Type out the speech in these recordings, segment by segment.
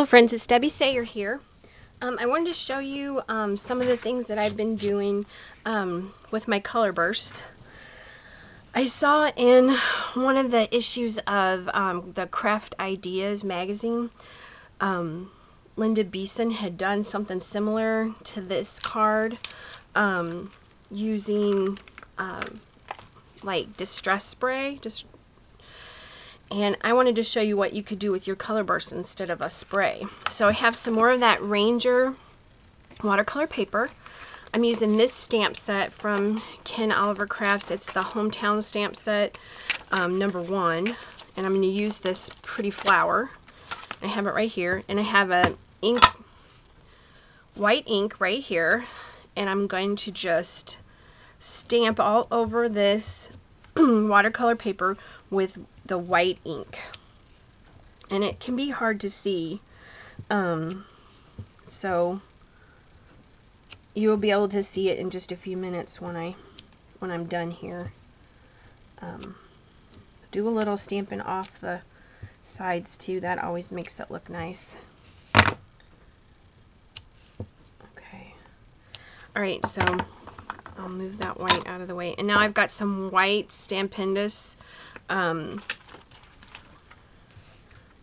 Hello friends, it's Debbie Seyer here. I wanted to show you some of the things that I've been doing with my color burst. I saw in one of the issues of the Craft Ideas magazine, Linda Beeson had done something similar to this card using like distress spray. And I wanted to show you what you could do with your color burst instead of a spray. So I have some more of that Ranger watercolor paper. I'm using this stamp set from Ken Oliver Crafts. It's the Hometown stamp set, #1. And I'm going to use this pretty flower. I have it right here. And I have a white ink right here. And I'm going to just stamp all over this watercolor paper with the white ink, and it can be hard to see, so you'll be able to see it in just a few minutes when I'm done here. Do a little stamping off the sides too, that always makes it look nice. Okay, alright, so I'll move that white out of the way. And now I've got some white Stampendous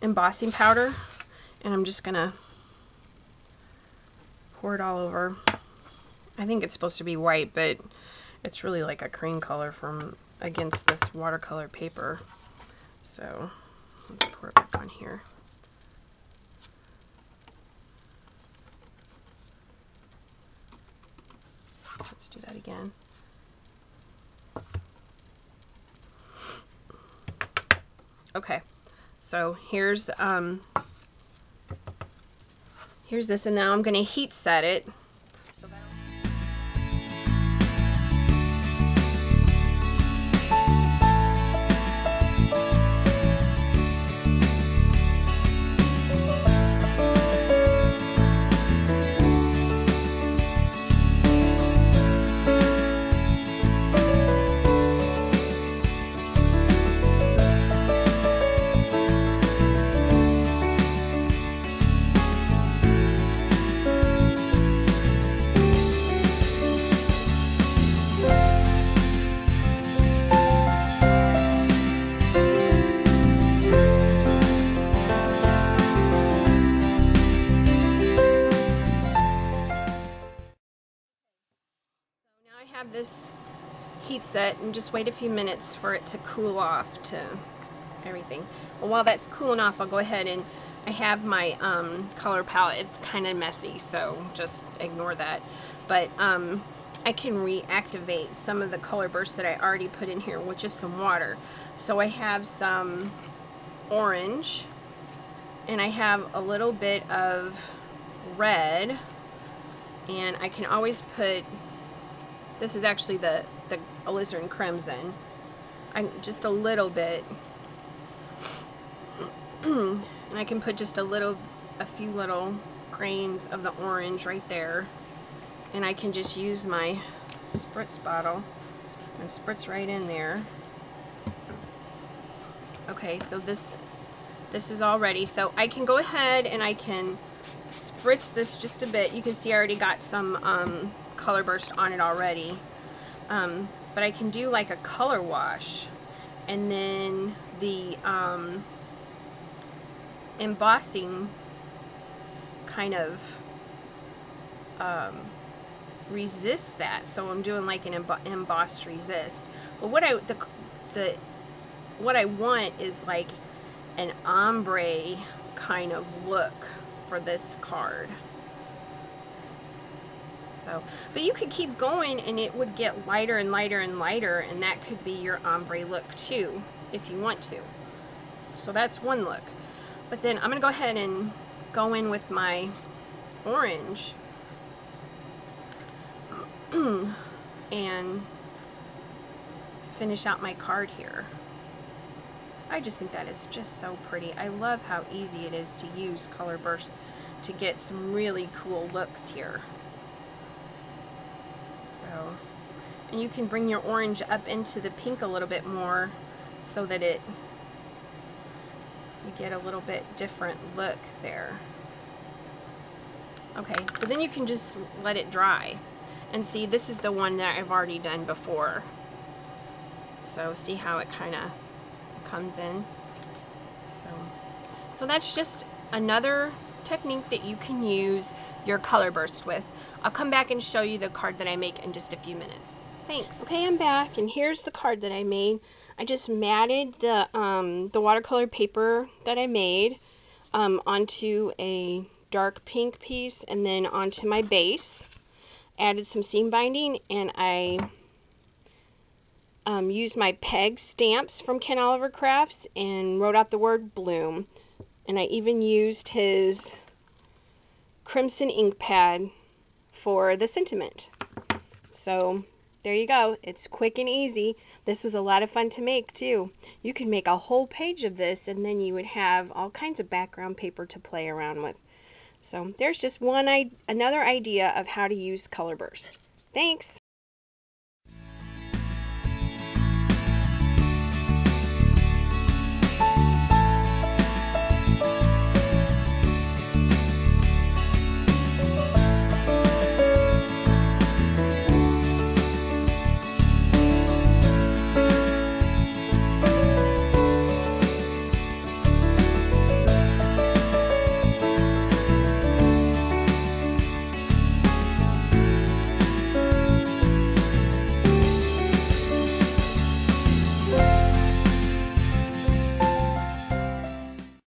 embossing powder, and I'm just gonna pour it all over. I think it's supposed to be white, but it's really like a cream color from against this watercolor paper. So let's pour it back on here. Let's do that again. Okay, so here's this, and now I'm going to heat set it. This heat set and just wait a few minutes for it to cool off to everything. Well, while that's cooling off, I'll go ahead and I have my color palette. It's kind of messy, so just ignore that. But I can reactivate some of the color bursts that I already put in here with just some water. So I have some orange, and I have a little bit of red, and I can always put, this is actually the alizarin crimson. Just a little bit, and I can put just a few little grains of the orange right there, and I can just use my spritz bottle and spritz right in there. Okay, so this is all ready, so I can go ahead and I can spritz this just a bit. You can see I already got some color burst on it already, but I can do like a color wash, and then the embossing kind of resist that, so I'm doing like an embossed resist. But what I want is like an ombre kind of look for this card. So, but you could keep going and it would get lighter and lighter and lighter, and that could be your ombre look too, if you want to. So that's one look. But then I'm going to go ahead and go in with my orange and finish out my card here. I just think that is just so pretty. I love how easy it is to use color burst to get some really cool looks here. So, and you can bring your orange up into the pink a little bit more so that you get a little bit different look there. Okay, so then you can just let it dry. And see, this is the one that I've already done before. So see how it kind of comes in. So that's just another technique that you can use your color burst with. I'll come back and show you the card that I make in just a few minutes. Thanks. Okay, I'm back, and here's the card that I made. I just matted the watercolor paper that I made onto a dark pink piece and then onto my base. Added some seam binding, and I used my peg stamps from Ken Oliver Crafts and wrote out the word bloom. And I even used his crimson ink pad for the sentiment. So there you go. It's quick and easy. This was a lot of fun to make too. You could make a whole page of this, and then you would have all kinds of background paper to play around with. So there's just another idea of how to use color burst. Thanks.